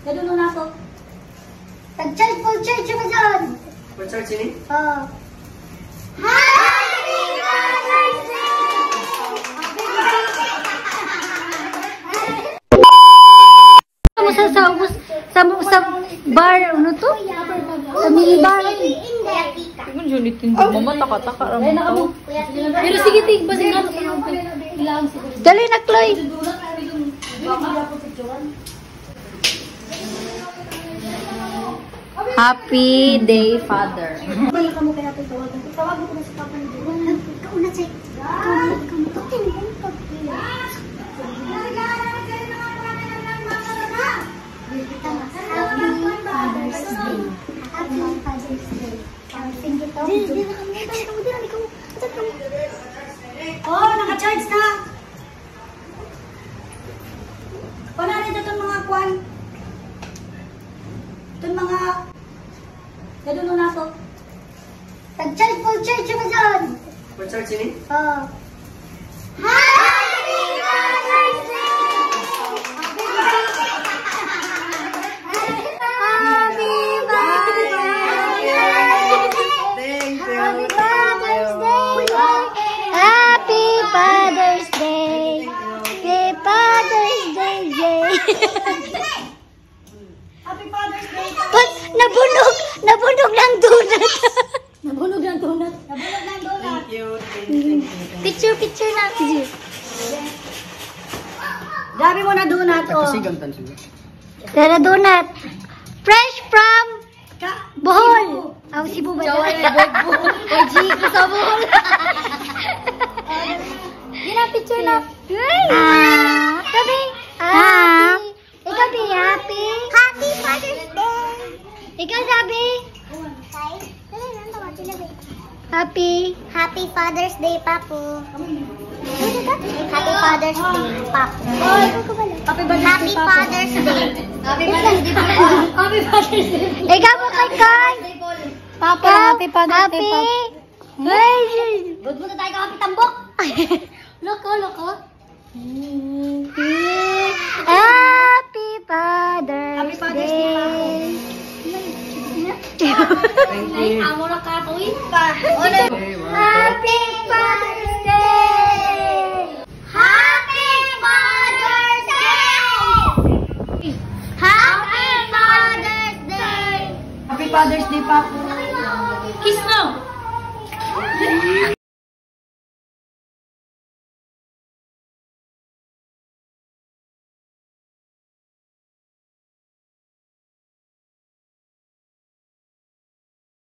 Ganun na ako. Tag-charge, full charge ka dyan. Full charge ini? Oo. Happy Mother's Day! Sa bar, ano to? Sa mini bar. Ibu julitin di mama taka-taka ramen tau. Pero sige, tig, basin na. Dali na, Chloe. Happy Day, Father. Balik ka mo kaya ito. Tawag mo ko na si Papa ni Doon. Ikaw na, Chay. Oh, naka-charge na. Panarin ito itong mga kwan. Itong mga... Ganun na ako. Tag-charge, full charge ka dyan. Full charge ini? Oo. Happy Mother's Day! Happy Mother's Day! Thank you. Happy Father's Day! Happy Father's Day! Happy Father's Day! Happy Father's Day! Ba't nabunog? Nabunog ng donut! Nabunog ng donut? Nabunog ng donut! Thank you. Thank you. Picture na. Grabe mo na donut, oh. Sigam tan siguro. Tara donut. Fresh from Bohol. Ang Cebu ba? Oy, Chico sa Bohol. Yun na, picture na. Gabi. Ikaw, be happy. Happy Father's Day. Ikaw, sabi. Happy Father's Day, Papu. Happy Father's Day, Papu. Happy Father's Day. Happy Father's Day. Happy Father's Day. Ikaw mo kay Papa, Happy Father's Day, Papa. Good mo na tayo ka, Happy Tambok. Loko. Happy Father's Day. Thank you. Amo na katuin pa. Happy Father's Day! Happy Mother's Day! Happy Mother's Day! Happy Father's Day, Papa. Kiss no!